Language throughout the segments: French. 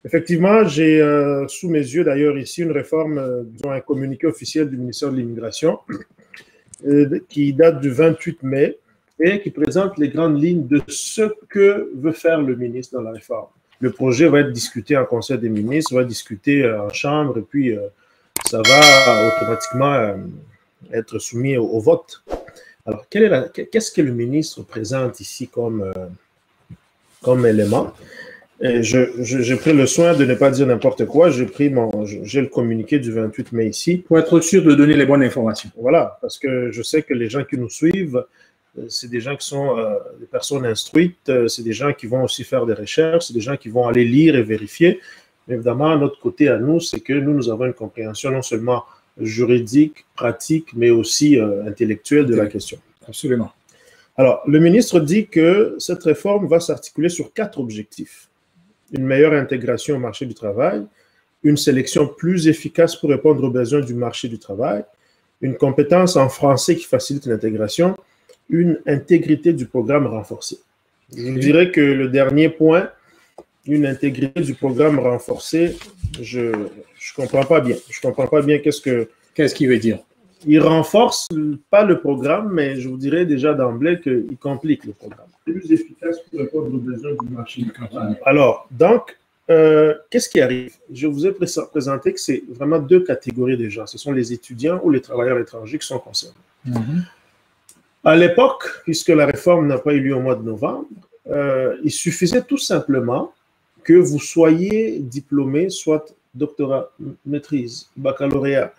Effectivement, j'ai sous mes yeux d'ailleurs ici une réforme, disons un communiqué officiel du ministère de l'Immigration qui date du 28 mai et qui présente les grandes lignes de ce que veut faire le ministre dans la réforme. Le projet va être discuté en Conseil des ministres, va être discuté en Chambre et puis ça va automatiquement être soumis au vote. Alors, qu'est-ce que le ministre présente ici comme élément? J'ai pris le soin de ne pas dire n'importe quoi. J'ai le communiqué du 28 mai ici. Pour être sûr de donner les bonnes informations. Voilà, parce que je sais que les gens qui nous suivent, c'est des gens qui sont des personnes instruites, c'est des gens qui vont aussi faire des recherches, c'est des gens qui vont aller lire et vérifier. Mais évidemment, notre côté à nous, c'est que nous avons une compréhension non seulement juridique, pratique, mais aussi intellectuelle de la question. Absolument. Alors, le ministre dit que cette réforme va s'articuler sur 4 objectifs. Une meilleure intégration au marché du travail, une sélection plus efficace pour répondre aux besoins du marché du travail, une compétence en français qui facilite l'intégration, une intégrité du programme renforcée. Je vous dirais que le dernier point, une intégrité du programme renforcé, je ne comprends pas bien. Je ne comprends pas bien qu'est-ce qu'il veut dire. Il renforce pas le programme, mais je vous dirais déjà d'emblée qu'il complique le programme. Plus efficace pour répondre aux besoins du marché du travail. Alors, donc, qu'est-ce qui arrive? Je vous ai présenté que c'est vraiment 2 catégories de gens. Ce sont les étudiants ou les travailleurs étrangers qui sont concernés. À l'époque, puisque la réforme n'a pas eu lieu au mois de novembre, il suffisait tout simplement que vous soyez diplômé, soit doctorat, maîtrise, baccalauréat,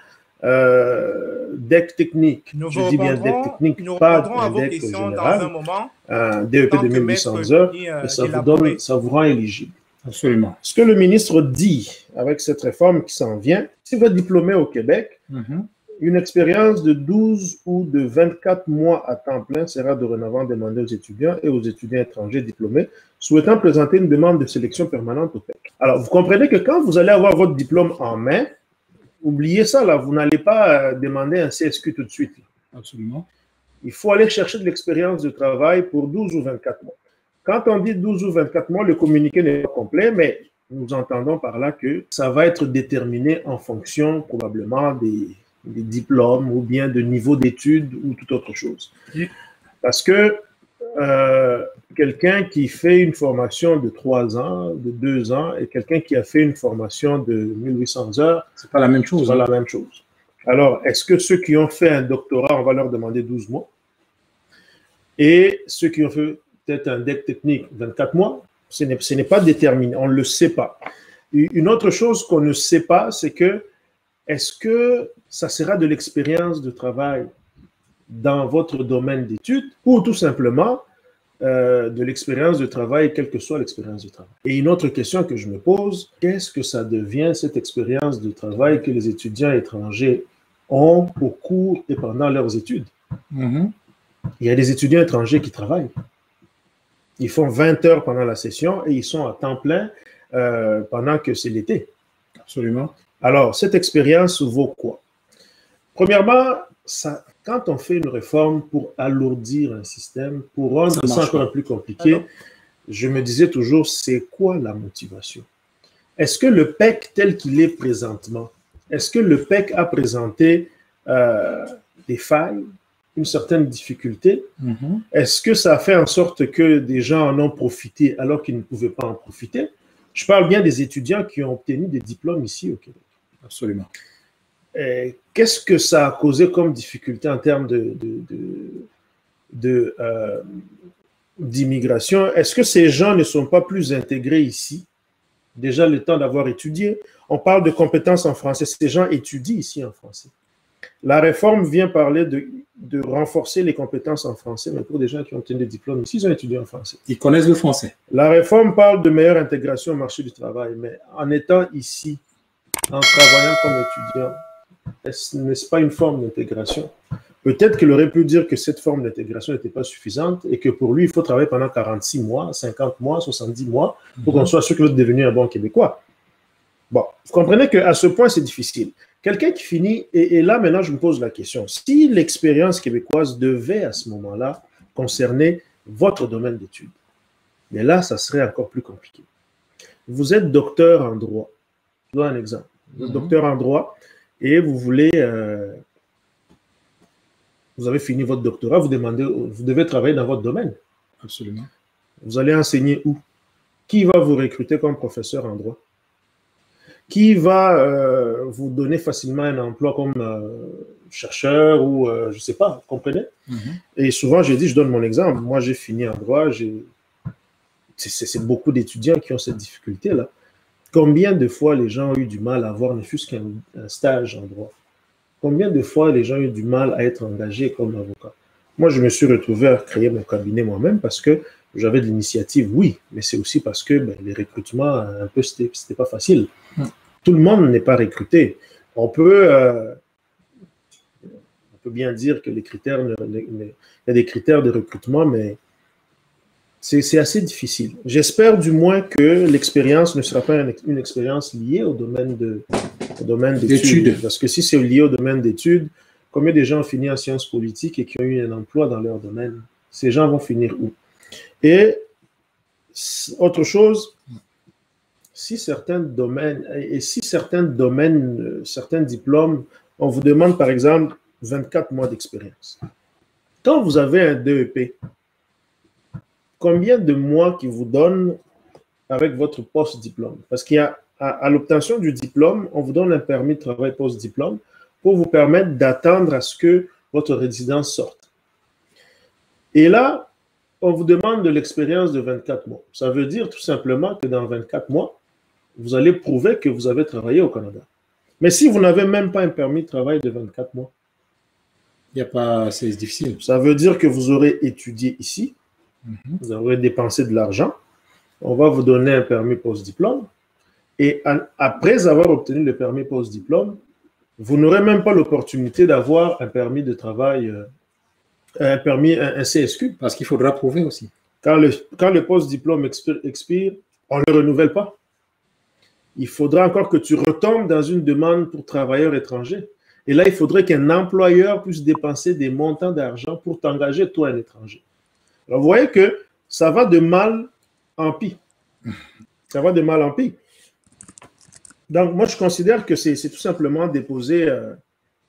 DEC technique, je dis bien DEC technique, pas un DEC général, un DEP de 1800 heures, et ça vous rend éligible. Absolument. Ce que le ministre dit avec cette réforme qui s'en vient, si vous êtes diplômé au Québec, une expérience de 12 ou de 24 mois à temps plein sera dorénavant demandée aux étudiants et aux étudiants étrangers diplômés souhaitant présenter une demande de sélection permanente au PEC. Alors, vous comprenez que quand vous allez avoir votre diplôme en main, oubliez ça, là, vous n'allez pas demander un CSQ tout de suite. Absolument. Il faut aller chercher de l'expérience de travail pour 12 ou 24 mois. Quand on dit 12 ou 24 mois, le communiqué n'est pas complet, mais nous entendons par là que ça va être déterminé en fonction probablement des diplômes ou bien de niveau d'études ou toute autre chose. Parce que quelqu'un qui fait une formation de 3 ans, de 2 ans, et quelqu'un qui a fait une formation de 1800 heures, c'est pas la même chose. C'est pas la même chose. Alors, est-ce que ceux qui ont fait un doctorat, on va leur demander 12 mois? Et ceux qui ont fait peut-être un DEC technique, 24 mois? Ce n'est pas déterminé, on ne le sait pas. Une autre chose qu'on ne sait pas, c'est que est-ce que ça sera de l'expérience de travail dans votre domaine d'études ou tout simplement de l'expérience de travail, quelle que soit l'expérience de travail. Et une autre question que je me pose, qu'est-ce que ça devient cette expérience de travail que les étudiants étrangers ont au cours et pendant leurs études? Il y a des étudiants étrangers qui travaillent. Ils font 20 heures pendant la session et ils sont à temps plein pendant que c'est l'été. Absolument. Alors, cette expérience vaut quoi? Premièrement, quand on fait une réforme pour alourdir un système, pour rendre ça encore plus compliqué, je me disais toujours, c'est quoi la motivation? Est-ce que le PEC tel qu'il est présentement, est-ce que le PEC a présenté des failles, une certaine difficulté? Est-ce que ça a fait en sorte que des gens en ont profité alors qu'ils ne pouvaient pas en profiter? Je parle bien des étudiants qui ont obtenu des diplômes ici au Québec. Absolument. Qu'est-ce que ça a causé comme difficulté en termes d'immigration? Est-ce que ces gens ne sont pas plus intégrés ici? Déjà le temps d'avoir étudié. On parle de compétences en français. Ces gens étudient ici en français. La réforme vient parler de renforcer les compétences en français, mais pour des gens qui ont obtenu des diplômes ici, ils ont étudié en français. Ils connaissent le français. La réforme parle de meilleure intégration au marché du travail, mais en étant ici, en travaillant comme étudiant, n'est-ce pas une forme d'intégration? Peut-être qu'il aurait pu dire que cette forme d'intégration n'était pas suffisante et que pour lui, il faut travailler pendant 46 mois, 50 mois, 70 mois pour qu'on soit sûr qu'il est devenu un bon Québécois. Bon, vous comprenez qu'à ce point, c'est difficile. Quelqu'un qui finit, et là maintenant je me pose la question, si l'expérience québécoise devait à ce moment-là concerner votre domaine d'études, mais là, ça serait encore plus compliqué. vous êtes docteur en droit. Je donne un exemple. Vous êtes docteur en droit et vous voulez, vous avez fini votre doctorat, vous devez travailler dans votre domaine. Absolument. Vous allez enseigner où? Qui va vous recruter comme professeur en droit? Qui va vous donner facilement un emploi comme chercheur ou je ne sais pas, vous comprenez? Et souvent, je donne mon exemple. Moi, j'ai fini en droit, c'est beaucoup d'étudiants qui ont cette difficulté-là. Combien de fois les gens ont eu du mal à avoir ne fût-ce qu'un stage en droit? Combien de fois les gens ont eu du mal à être engagés comme avocat? Moi, je me suis retrouvé à créer mon cabinet moi-même parce que j'avais de l'initiative, oui, mais c'est aussi parce que les recrutements, un peu, c'était pas facile. Tout le monde n'est pas recruté. On peut bien dire que les critères, il y a des critères de recrutement, mais c'est assez difficile. J'espère du moins que l'expérience ne sera pas une expérience liée au domaine d'études. Parce que si c'est lié au domaine d'études, combien de gens ont fini en sciences politiques et qui ont eu un emploi dans leur domaine? Ces gens vont finir où? Et autre chose, si certains domaines, certains diplômes, on vous demande par exemple 24 mois d'expérience. Quand vous avez un DEP, combien de mois qui vous donnent avec votre post-diplôme? Parce qu'il y a, à l'obtention du diplôme, on vous donne un permis de travail post-diplôme pour vous permettre d'attendre à ce que votre résidence sorte. Et là, on vous demande de l'expérience de 24 mois. Ça veut dire tout simplement que dans 24 mois, vous allez prouver que vous avez travaillé au Canada. Mais si vous n'avez même pas un permis de travail de 24 mois, c'est difficile. Ça veut dire que vous aurez étudié ici, vous aurez dépensé de l'argent, on va vous donner un permis post-diplôme, et après avoir obtenu le permis post-diplôme, vous n'aurez même pas l'opportunité d'avoir un permis de travail, un CSQ. Parce qu'il faudra prouver aussi. Quand le post-diplôme expire, on ne le renouvelle pas. Il faudra encore que tu retombes dans une demande pour travailleurs étrangers. Et là, il faudrait qu'un employeur puisse dépenser des montants d'argent pour t'engager, toi, un étranger. Alors, vous voyez que ça va de mal en pis. Ça va de mal en pis. Donc, moi, je considère que c'est tout simplement déposer,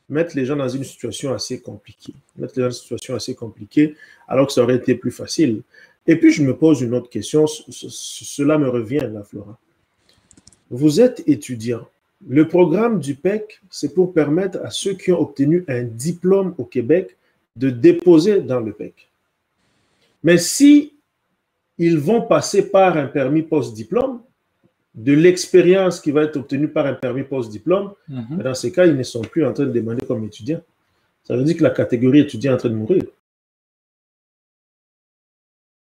mettre les gens dans une situation assez compliquée. Mettre les gens dans une situation assez compliquée, alors que ça aurait été plus facile. Et puis, je me pose une autre question. Cela me revient, là, Flora. Vous êtes étudiant. Le programme du PEC, c'est pour permettre à ceux qui ont obtenu un diplôme au Québec de déposer dans le PEC. Mais si ils vont passer par un permis post-diplôme, de l'expérience qui va être obtenue par un permis post-diplôme, dans ces cas, ils ne sont plus en train de demander comme étudiants. Ça veut dire que la catégorie étudiant est en train de mourir.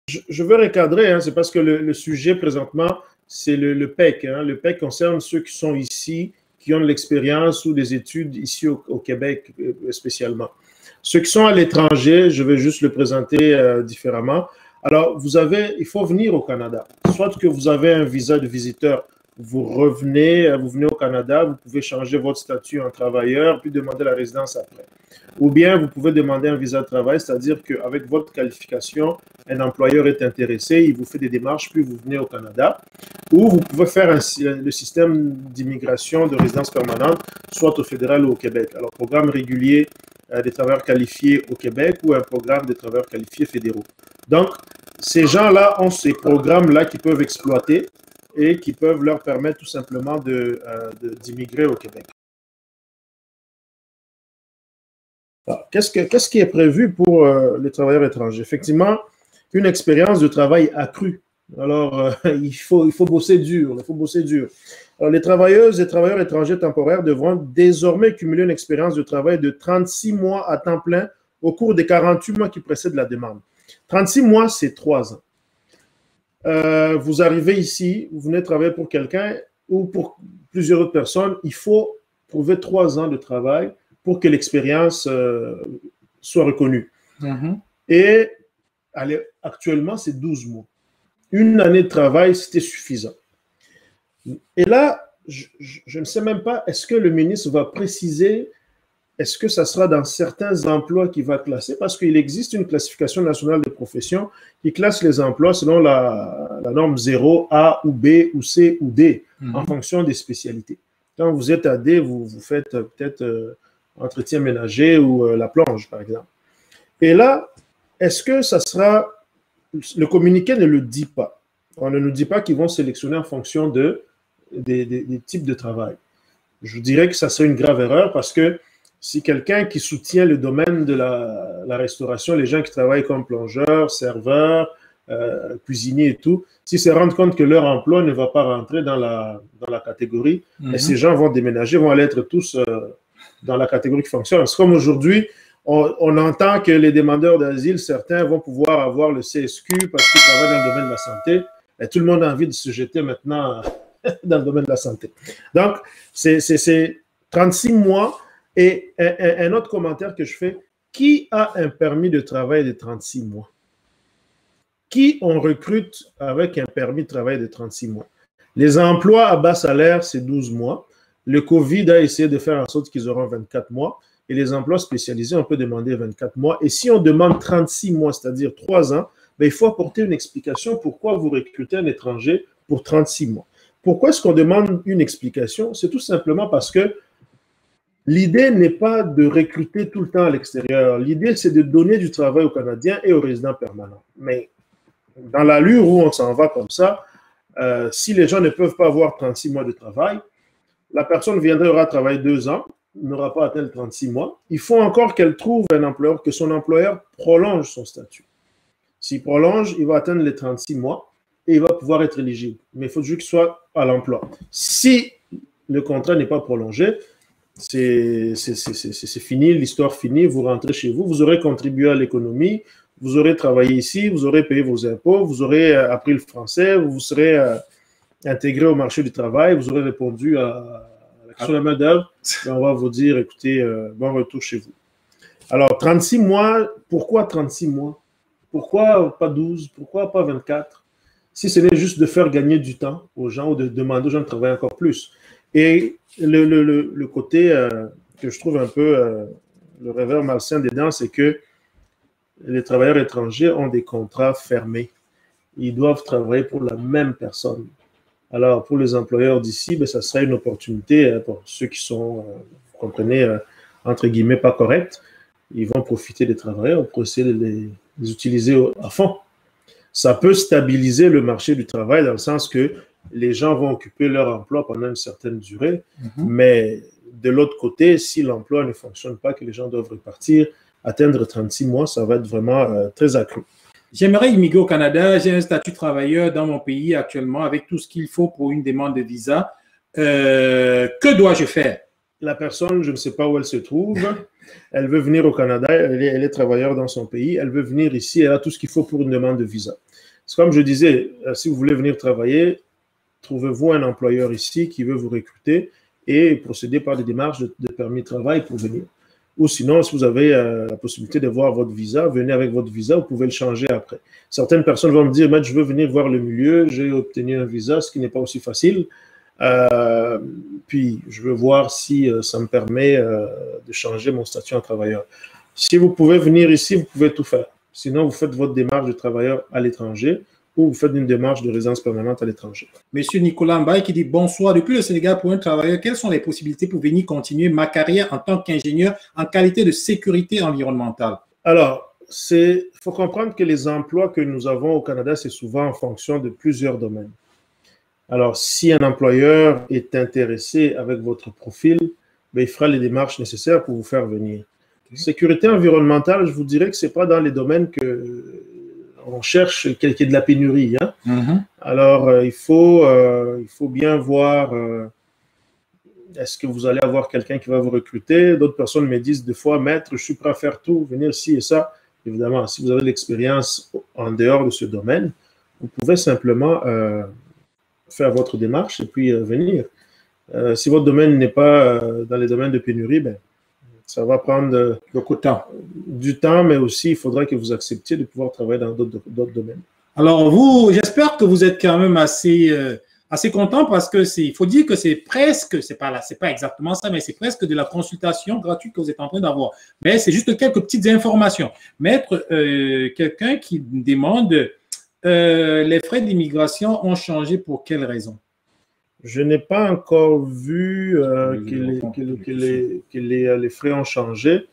Je veux recadrer, c'est parce que le sujet présentement, c'est le PEC. Le PEC concerne ceux qui sont ici, qui ont de l'expérience ou des études ici au Québec spécialement. Ceux qui sont à l'étranger, je vais juste le présenter différemment. Alors, il faut venir au Canada. Soit que vous avez un visa de visiteur, vous venez au Canada, vous pouvez changer votre statut en travailleur, puis demander la résidence après. Ou bien, vous pouvez demander un visa de travail, c'est-à-dire qu'avec votre qualification, un employeur est intéressé, il vous fait des démarches, puis vous venez au Canada. Ou vous pouvez faire le système d'immigration de résidence permanente, soit au fédéral ou au Québec. Alors, programme régulier des travailleurs qualifiés au Québec ou un programme de travailleurs qualifiés fédéraux. Donc, ces gens-là ont ces programmes-là qu'ils peuvent exploiter et qui peuvent leur permettre tout simplement d'immigrer au Québec. Qu'est-ce qui est prévu pour les travailleurs étrangers? Effectivement, une expérience de travail accrue. Alors, il faut bosser dur. Il faut bosser dur. Alors, les travailleuses et travailleurs étrangers temporaires devront désormais cumuler une expérience de travail de 36 mois à temps plein au cours des 48 mois qui précèdent la demande. 36 mois, c'est 3 ans. Vous arrivez ici, vous venez travailler pour quelqu'un ou pour plusieurs autres personnes, il faut prouver 3 ans de travail pour que l'expérience soit reconnue. Et actuellement, c'est 12 mois. Une année de travail, c'était suffisant. Et là, je ne sais même pas, est-ce que le ministre va préciser est-ce que ça sera dans certains emplois qui va classer? Parce qu'il existe une classification nationale des professions qui classe les emplois selon la norme 0, A ou B ou C ou D, en fonction des spécialités. Quand vous êtes à D, vous faites peut-être entretien ménager ou la plonge, par exemple. Et là, est-ce que ça sera... Le communiqué ne le dit pas. On ne nous dit pas qu'ils vont sélectionner en fonction des types de travail. Je vous dirais que ça serait une grave erreur parce que si quelqu'un qui soutient le domaine de la restauration, les gens qui travaillent comme plongeurs, serveurs, cuisiniers et tout, s'ils se rendent compte que leur emploi ne va pas rentrer dans la catégorie, et ces gens vont déménager, vont aller être tous dans la catégorie qui fonctionne. C'est comme aujourd'hui, on entend que les demandeurs d'asile, certains vont pouvoir avoir le CSQ parce qu'ils travaillent dans le domaine de la santé, et tout le monde a envie de se jeter maintenant dans le domaine de la santé. Donc, c'est 36 mois. Et un autre commentaire que je fais, qui a un permis de travail de 36 mois? Qui on recrute avec un permis de travail de 36 mois? Les emplois à bas salaire, c'est 12 mois. Le COVID a essayé de faire en sorte qu'ils auront 24 mois. Et les emplois spécialisés, on peut demander 24 mois. Et si on demande 36 mois, c'est-à-dire 3 ans, ben, il faut apporter une explication pourquoi vous recrutez un étranger pour 36 mois. Pourquoi est-ce qu'on demande une explication? C'est tout simplement parce que l'idée n'est pas de recruter tout le temps à l'extérieur. L'idée, c'est de donner du travail aux Canadiens et aux résidents permanents. Mais dans l'allure où on s'en va comme ça, si les gens ne peuvent pas avoir 36 mois de travail, la personne viendra, aura travaillé 2 ans, n'aura pas atteint les 36 mois. Il faut encore qu'elle trouve un employeur, que son employeur prolonge son statut. S'il prolonge, il va atteindre les 36 mois et il va pouvoir être éligible. Mais il faut juste qu'il soit à l'emploi. Si le contrat n'est pas prolongé, c'est fini, l'histoire finie, vous rentrez chez vous, vous aurez contribué à l'économie, vous aurez travaillé ici, vous aurez payé vos impôts, vous aurez appris le français, vous serez intégré au marché du travail, vous aurez répondu à la question de la main-d'œuvre, et on va vous dire, écoutez, bon retour chez vous. Alors, 36 mois, pourquoi 36 mois? Pourquoi pas 12? Pourquoi pas 24? Si ce n'est juste de faire gagner du temps aux gens ou de demander aux gens de travailler encore plus. Et le côté que je trouve un peu le revers malsain dedans, c'est que les travailleurs étrangers ont des contrats fermés. Ils doivent travailler pour la même personne. Alors, pour les employeurs d'ici, ben, ça serait une opportunité pour ceux qui sont, vous comprenez, entre guillemets, pas corrects. Ils vont profiter des travailleurs pour essayer de les utiliser à fond. Ça peut stabiliser le marché du travail dans le sens que les gens vont occuper leur emploi pendant une certaine durée, mais de l'autre côté, si l'emploi ne fonctionne pas, que les gens doivent repartir, atteindre 36 mois, ça va être vraiment très accru. J'aimerais immigrer au Canada, j'ai un statut travailleur dans mon pays actuellement avec tout ce qu'il faut pour une demande de visa. Que dois-je faire? La personne, je ne sais pas où elle se trouve, elle veut venir au Canada, elle est travailleur dans son pays, elle veut venir ici, elle a tout ce qu'il faut pour une demande de visa. C'est comme je disais, si vous voulez venir travailler, trouvez-vous un employeur ici qui veut vous recruter et procéder par des démarches de permis de travail pour venir. Ou sinon, si vous avez la possibilité de voir votre visa, venez avec votre visa, vous pouvez le changer après. Certaines personnes vont me dire, je veux venir voir le milieu, j'ai obtenu un visa, ce qui n'est pas aussi facile. Puis, je veux voir si ça me permet de changer mon statut en travailleur. Si vous pouvez venir ici, vous pouvez tout faire. Sinon, vous faites votre démarche de travailleur à l'étranger ou vous faites une démarche de résidence permanente à l'étranger. Monsieur Nicolas Mbaye qui dit bonsoir. Depuis le Sénégal pour un travailleur, quelles sont les possibilités pour venir continuer ma carrière en tant qu'ingénieur en qualité de sécurité environnementale? Alors, il faut comprendre que les emplois que nous avons au Canada, c'est souvent en fonction de plusieurs domaines. Alors, si un employeur est intéressé avec votre profil, il fera les démarches nécessaires pour vous faire venir. Sécurité environnementale, je vous dirais que ce n'est pas dans les domaines qu'on cherche qu'il y ait de la pénurie. Alors, il faut bien voir, est-ce que vous allez avoir quelqu'un qui va vous recruter? D'autres personnes me disent des fois, maître, je suis prêt à faire tout, venir ci et ça. Évidemment, si vous avez l'expérience en dehors de ce domaine, vous pouvez simplement faire votre démarche et puis venir. Si votre domaine n'est pas dans les domaines de pénurie, ça va prendre beaucoup de temps. Du temps, mais aussi il faudra que vous acceptiez de pouvoir travailler dans d'autres domaines. Alors vous, j'espère que vous êtes quand même assez assez content parce que il faut dire que c'est presque, c'est pas exactement ça, mais c'est presque de la consultation gratuite que vous êtes en train d'avoir. Mais c'est juste quelques petites informations. Maître, quelqu'un qui demande les frais d'immigration ont changé pour quelles raisons? Je n'ai pas encore vu que les frais ont changé.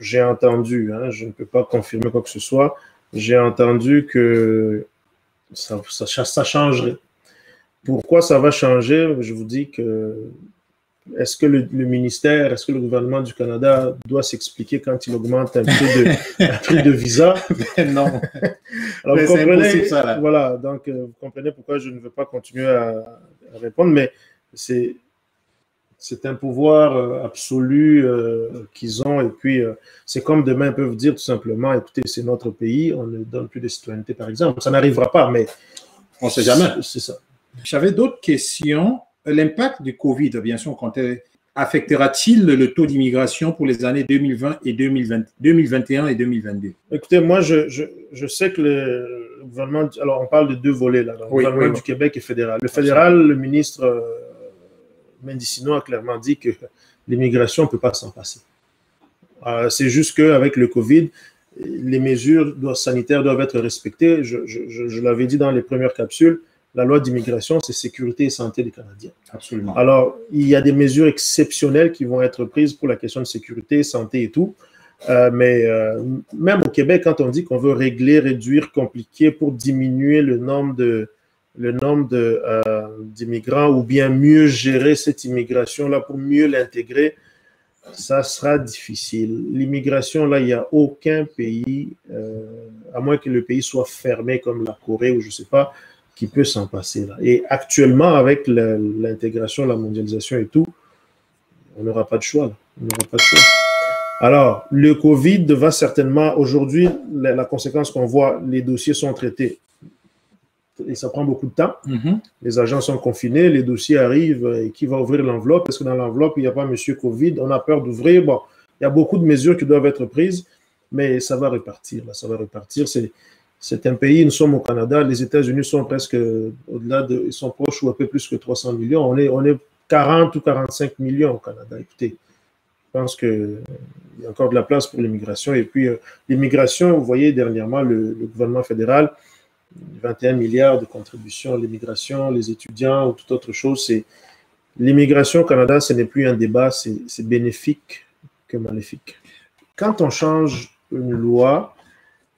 J'ai entendu, hein, je ne peux pas confirmer quoi que ce soit, j'ai entendu que ça changerait. Pourquoi ça va changer? Je vous dis que est-ce que le ministère, est-ce que le gouvernement du Canada doit s'expliquer quand il augmente un prix de visa? Non. Alors, vous comprenez, ça, là. Voilà, donc vous comprenez pourquoi je ne veux pas continuer à répondre, mais c'est un pouvoir absolu qu'ils ont, et puis c'est comme demain ils peuvent dire tout simplement, écoutez, c'est notre pays, on ne donne plus de citoyenneté, par exemple. Ça n'arrivera pas, mais on ne sait jamais. C'est ça. J'avais d'autres questions. L'impact du COVID, bien sûr, affectera-t-il le taux d'immigration pour les années 2020 et 2021 et 2022? Écoutez, moi, je sais que le gouvernement, alors on parle de deux volets là, le gouvernement du Québec et fédéral. Le fédéral, le ministre Mendicino a clairement dit que l'immigration ne peut pas s'en passer. C'est juste qu'avec le COVID, les mesures sanitaires doivent être respectées. Je l'avais dit dans les premières capsules, la loi d'immigration, c'est sécurité et santé des Canadiens. Absolument. Alors, il y a des mesures exceptionnelles qui vont être prises pour la question de sécurité, santé et tout. Mais même au Québec, quand on dit qu'on veut régler, réduire, compliquer pour diminuer le nombre d'immigrants ou bien mieux gérer cette immigration-là pour mieux l'intégrer, ça sera difficile. L'immigration, là, il n'y a aucun pays, à moins que le pays soit fermé comme la Corée ou je ne sais pas, qui peut s'en passer là. Et actuellement, avec l'intégration, la mondialisation et tout, on n'aura pas de choix. Là. On n'aura pas de choix. Alors, le COVID va certainement, aujourd'hui, la conséquence qu'on voit, les dossiers sont traités. Et ça prend beaucoup de temps. Les agents sont confinés, les dossiers arrivent, et qui va ouvrir l'enveloppe? Est-ce que dans l'enveloppe, il n'y a pas monsieur COVID? On a peur d'ouvrir. Bon, il y a beaucoup de mesures qui doivent être prises, mais ça va repartir. Là, ça va repartir. C'est un pays, nous sommes au Canada, les États-Unis sont presque au-delà ils sont proches ou un peu plus que 300 millions. On est 40 ou 45 millions au Canada. Écoutez, je pense qu'il y a encore de la place pour l'immigration. Et puis, l'immigration, vous voyez, dernièrement, le gouvernement fédéral, 21 milliards de contributions à l'immigration, les étudiants ou toute autre chose. L'immigration au Canada, ce n'est plus un débat, c'est bénéfique que maléfique. Quand on change une loi,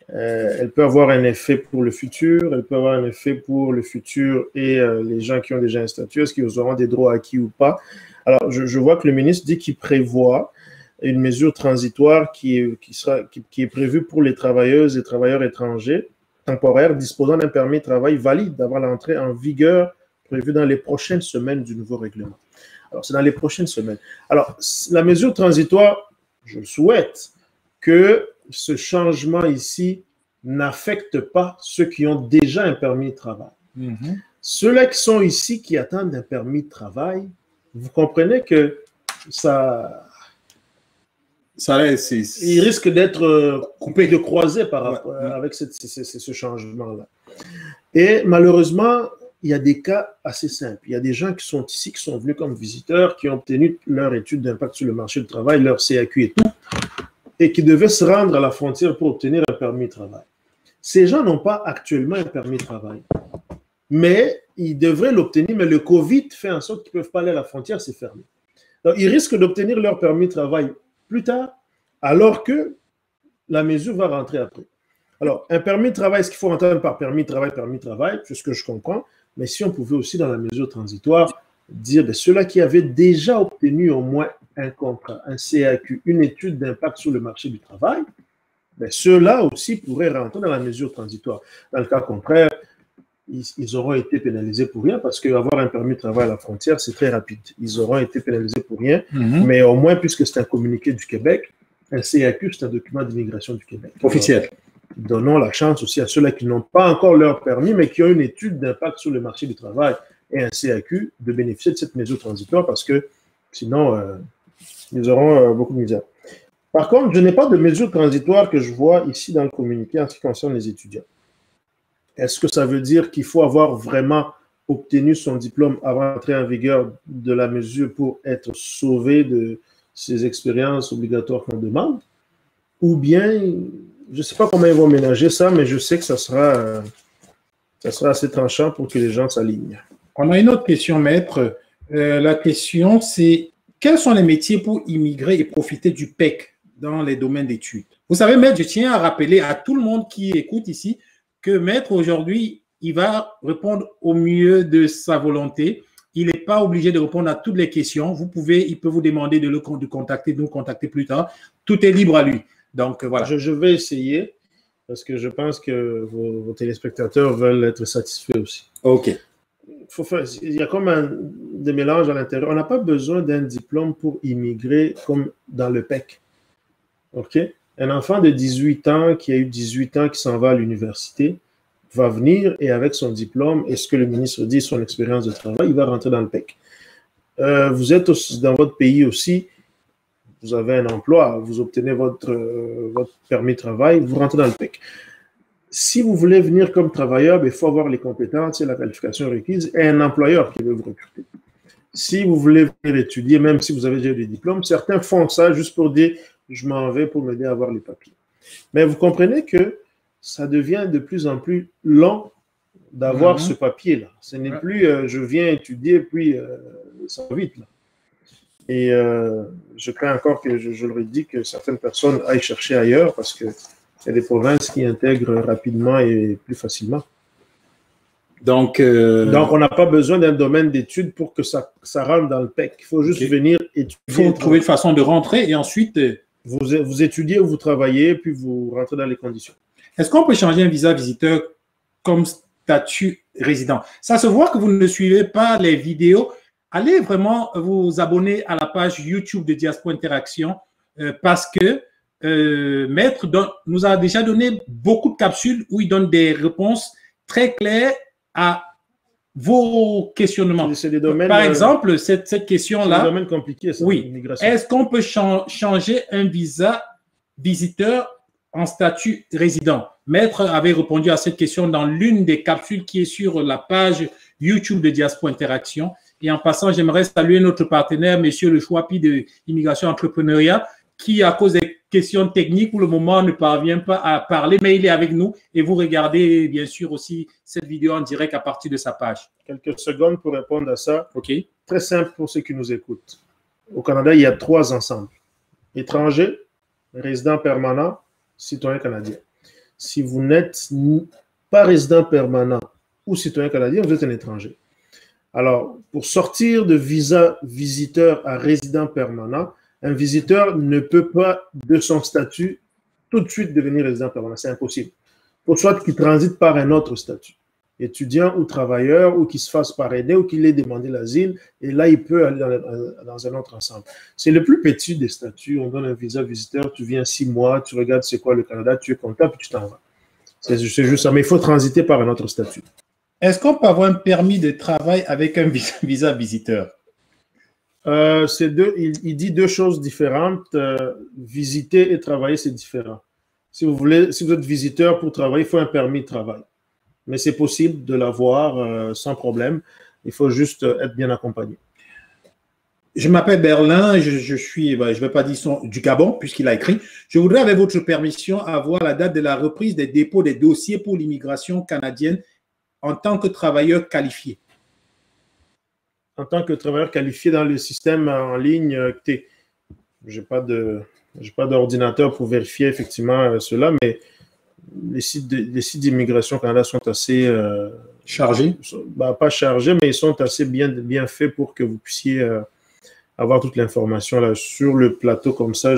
elle peut avoir un effet pour le futur, elle peut avoir un effet pour le futur et les gens qui ont déjà un statut, est-ce qu'ils auront des droits acquis ou pas? Alors, je vois que le ministre dit qu'il prévoit une mesure transitoire qui est prévue pour les travailleuses et travailleurs étrangers temporaires disposant d'un permis de travail valide avant l'entrée en vigueur prévue dans les prochaines semaines du nouveau règlement. Alors, c'est dans les prochaines semaines. Alors, la mesure transitoire, je souhaite que ce changement ici n'affecte pas ceux qui ont déjà un permis de travail. Ceux-là qui sont ici, qui attendent un permis de travail, vous comprenez que il risque d'être coupé de croisée par rapport avec ce changement-là. Et malheureusement, il y a des cas assez simples. Il y a des gens qui sont ici, qui sont venus comme visiteurs, qui ont obtenu leur étude d'impact sur le marché du travail, leur CAQ et tout, et qui devaient se rendre à la frontière pour obtenir un permis de travail. Ces gens n'ont pas actuellement un permis de travail, mais ils devraient l'obtenir, mais le COVID fait en sorte qu'ils ne peuvent pas aller à la frontière, c'est fermé. Donc, ils risquent d'obtenir leur permis de travail plus tard, alors que la mesure va rentrer après. Alors, un permis de travail, ce qu'il faut entendre par permis de travail, c'est ce que je comprends, mais si on pouvait aussi, dans la mesure transitoire, dire que ceux-là qui avaient déjà obtenu au moins un contrat, un CAQ, une étude d'impact sur le marché du travail, ceux-là aussi pourraient rentrer dans la mesure transitoire. Dans le cas contraire, ils auront été pénalisés pour rien parce qu'avoir un permis de travail à la frontière, c'est très rapide. Ils auront été pénalisés pour rien, mais au moins, puisque c'est un communiqué du Québec, un CAQ, c'est un document d'immigration du Québec. Officiel. Donnons la chance aussi à ceux-là qui n'ont pas encore leur permis, mais qui ont une étude d'impact sur le marché du travail et un CAQ, de bénéficier de cette mesure transitoire parce que sinon, ils auront beaucoup de misère. Par contre, je n'ai pas de mesure transitoire que je vois ici dans le communiqué en ce qui concerne les étudiants. Est-ce que ça veut dire qu'il faut avoir vraiment obtenu son diplôme avant d'entrer en vigueur de la mesure pour être sauvé de ces expériences obligatoires qu'on demande, ou bien, je ne sais pas comment ils vont ménager ça, mais je sais que ça sera assez tranchant pour que les gens s'alignent. On a une autre question, maître. La question, c'est quels sont les métiers pour immigrer et profiter du PEC dans les domaines d'études? Vous savez, maître, je tiens à rappeler à tout le monde qui écoute ici que maître, aujourd'hui, il va répondre au mieux de sa volonté. Il n'est pas obligé de répondre à toutes les questions. Il peut vous demander de nous contacter plus tard. Tout est libre à lui. Donc, voilà. Je vais essayer parce que je pense que vos téléspectateurs veulent être satisfaits aussi. OK. Il y a comme des mélanges à l'intérieur. On n'a pas besoin d'un diplôme pour immigrer comme dans le PEC. OK? Un enfant de 18 ans qui a eu 18 ans qui s'en va à l'université va venir et avec son diplôme et ce que le ministre dit, son expérience de travail, il va rentrer dans le PEC. Vous êtes aussi, dans votre pays aussi, vous avez un emploi, vous obtenez votre permis de travail, vous rentrez dans le PEC. Si vous voulez venir comme travailleur, il faut avoir les compétences et la qualification requise et un employeur qui veut vous recruter. Si vous voulez venir étudier, même si vous avez déjà des diplômes, certains font ça juste pour dire « je m'en vais pour m'aider à avoir les papiers ». Mais vous comprenez que ça devient de plus en plus long d'avoir ce papier-là. Ce n'est plus je viens étudier, puis ça va vite. Là. Et je crains encore que, je le redis, que certaines personnes aillent chercher ailleurs parce que il y a des provinces qui intègrent rapidement et plus facilement. Donc on n'a pas besoin d'un domaine d'études pour que ça rentre dans le PEC. Il faut juste venir étudier. Il faut trouver une façon de rentrer et ensuite… Vous étudiez ou vous travaillez, puis vous rentrez dans les conditions. Est-ce qu'on peut changer un visa visiteur comme statut résident? Ça se voit que vous ne suivez pas les vidéos. Allez vraiment vous abonner à la page YouTube de Diaspora Interaction parce que Maître nous a déjà donné beaucoup de capsules où il donne des réponses très claires à vos questionnements. C'est des domaines, par exemple, cette question-là. C'est des domaines compliqués, ça, oui. Est-ce qu'on peut changer un visa visiteur en statut résident? Maître avait répondu à cette question dans l'une des capsules qui est sur la page YouTube de Diaspora Interaction. Et en passant, j'aimerais saluer notre partenaire, monsieur le Chouapi de Immigration Entrepreneuriat, qui, à cause des questions techniques, pour le moment, ne parvient pas à parler, mais il est avec nous. Et vous regardez, bien sûr, aussi cette vidéo en direct à partir de sa page. Quelques secondes pour répondre à ça. OK. Très simple pour ceux qui nous écoutent. Au Canada, il y a 3 ensembles. Étrangers, résidents permanents, citoyens canadiens. Si vous n'êtes pas résident permanent ou citoyen canadien, vous êtes un étranger. Alors, pour sortir de visa visiteur à résident permanent, un visiteur ne peut pas, de son statut, tout de suite devenir résident permanent. C'est impossible. Pour soit qu'il transite par un autre statut, étudiant ou travailleur, ou qu'il se fasse parrainer, ou qu'il ait demandé l'asile, et là, il peut aller dans un autre ensemble. C'est le plus petit des statuts. On donne un visa visiteur, tu viens 6 mois, tu regardes c'est quoi le Canada, tu es comptable, puis tu t'en vas. C'est juste ça. Mais il faut transiter par un autre statut. Est-ce qu'on peut avoir un permis de travail avec un visa visiteur? Il dit 2 choses différentes. Visiter et travailler, c'est différent. Si vous êtes visiteur pour travailler, il faut un permis de travail. Mais c'est possible de l'avoir sans problème. Il faut juste être bien accompagné. Je m'appelle Berlin, je vais pas dire du Gabon, puisqu'il a écrit. Je voudrais, avec votre permission, avoir la date de la reprise des dépôts des dossiers pour l'immigration canadienne en tant que travailleur qualifié. En tant que travailleur qualifié dans le système en ligne, écoutez, je n'ai pas d'ordinateur pour vérifier effectivement cela, mais les sites d'immigration au Canada sont assez chargés. Pas chargés, mais ils sont assez bien faits pour que vous puissiez avoir toute l'information là sur le plateau comme ça.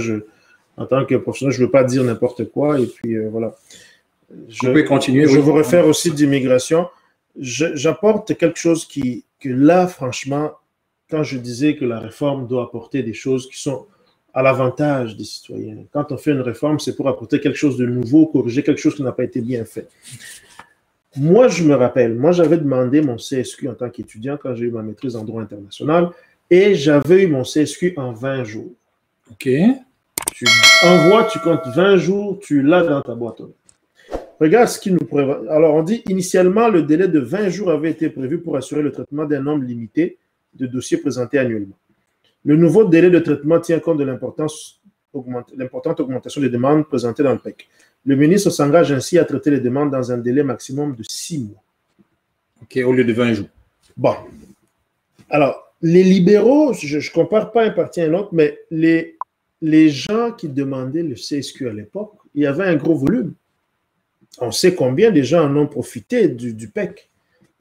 En tant que professionnel, je ne veux pas dire n'importe quoi et puis voilà. Vous pouvez continuer. Je vous réfère au site d'immigration. J'apporte quelque chose que là, franchement, quand je disais que la réforme doit apporter des choses qui sont à l'avantage des citoyens. Quand on fait une réforme, c'est pour apporter quelque chose de nouveau, corriger quelque chose qui n'a pas été bien fait. Moi, je me rappelle, j'avais demandé mon CSQ en tant qu'étudiant quand j'ai eu ma maîtrise en droit international et j'avais eu mon CSQ en 20 jours. OK. Tu envoies, tu comptes 20 jours, tu l'as dans ta boîte aux lettres. Regarde ce qui nous prévoit. Alors, on dit initialement, le délai de 20 jours avait été prévu pour assurer le traitement d'un nombre limité de dossiers présentés annuellement. Le nouveau délai de traitement tient compte de l'importante augmentation des demandes présentées dans le PEC. Le ministre s'engage ainsi à traiter les demandes dans un délai maximum de 6 mois. OK, au lieu de 20 jours. Bon. Alors, les libéraux, je ne compare pas un parti à un autre, mais les gens qui demandaient le CSQ à l'époque, il y avait un gros volume. On sait combien de gens en ont profité du PEC.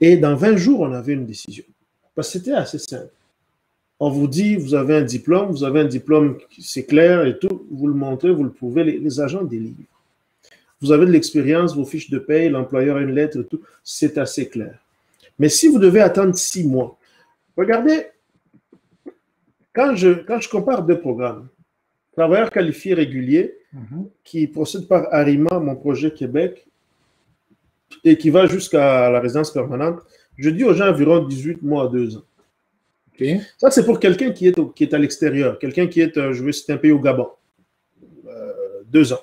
Et dans 20 jours, on avait une décision. Parce que c'était assez simple. On vous dit, vous avez un diplôme, c'est clair et tout, vous le montrez, vous le prouvez, les agents délivrent. Vous avez de l'expérience, vos fiches de paye, l'employeur a une lettre et tout, c'est assez clair. Mais si vous devez attendre 6 mois, regardez, quand je compare deux programmes, travailleurs qualifiés réguliers, qui procède par Arima, mon projet Québec, et qui va jusqu'à la résidence permanente, je dis aux gens environ 18 mois à 2 ans. Okay. Ça, c'est pour quelqu'un qui est à l'extérieur, quelqu'un qui est, je vais citer un pays au Gabon. 2 ans.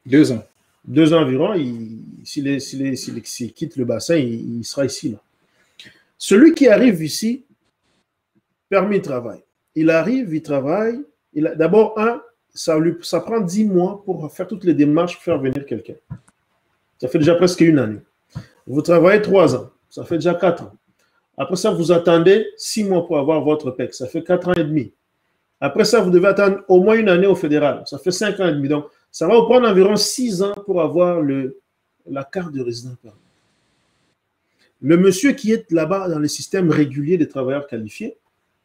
2 ans. 2 ans environ, s'il quitte le bassin, il sera ici. Là. Celui qui arrive ici, permis de travail. Il arrive, il travaille. D'abord, ça prend 10 mois pour faire toutes les démarches pour faire venir quelqu'un. Ça fait déjà presque 1 année. Vous travaillez 3 ans. Ça fait déjà 4 ans. Après ça, vous attendez 6 mois pour avoir votre PEC. Ça fait 4 ans et demi. Après ça, vous devez attendre au moins 1 année au fédéral. Ça fait 5 ans et demi. Donc, ça va vous prendre environ 6 ans pour avoir la carte de résident permanent. Le monsieur qui est là-bas dans le système régulier des travailleurs qualifiés,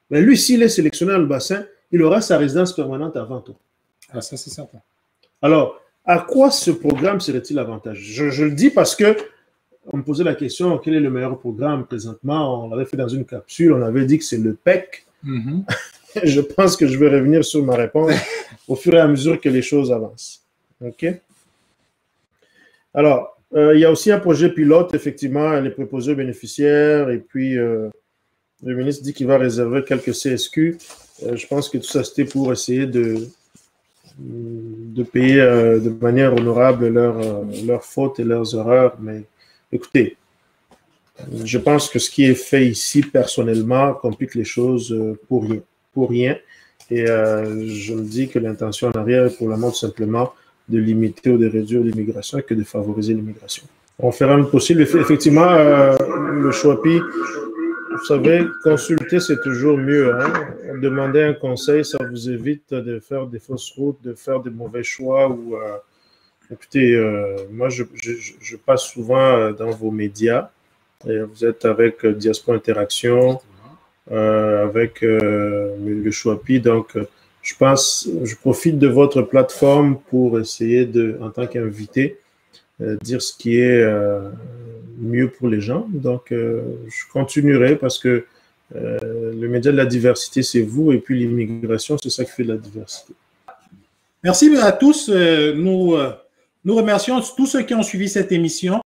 ben lui, s'il est sélectionné dans le bassin, il aura sa résidence permanente avant tout. Ah, ça, c'est certain. Alors, à quoi ce programme serait-il avantageux? Je le dis parce que on me posait la question, quel est le meilleur programme présentement? On l'avait fait dans une capsule, on avait dit que c'est le PEC. Je pense que je vais revenir sur ma réponse au fur et à mesure que les choses avancent. OK? Alors, il y a aussi un projet pilote, effectivement, les préposés aux bénéficiaires, et puis le ministre dit qu'il va réserver quelques CSQ. Je pense que tout ça, c'était pour essayer de payer de manière honorable leurs fautes et leurs erreurs, mais écoutez, je pense que ce qui est fait ici, personnellement, complique les choses pour rien. Et je me dis que l'intention en arrière est pour le moment tout simplement de limiter ou de réduire l'immigration que de favoriser l'immigration. On fera le possible. Effectivement, le Choapi, vous savez, consulter, c'est toujours mieux. Hein? Demander un conseil, ça vous évite de faire des fausses routes, de faire des mauvais choix ou... Écoutez, moi, je passe souvent dans vos médias. Et vous êtes avec Diaspora Interaction, avec le Choapi. Donc, je profite de votre plateforme pour essayer en tant qu'invité, dire ce qui est mieux pour les gens. Donc, je continuerai parce que le média de la diversité, c'est vous, et puis l'immigration, c'est ça qui fait de la diversité. Merci à tous. Nous remercions tous ceux qui ont suivi cette émission.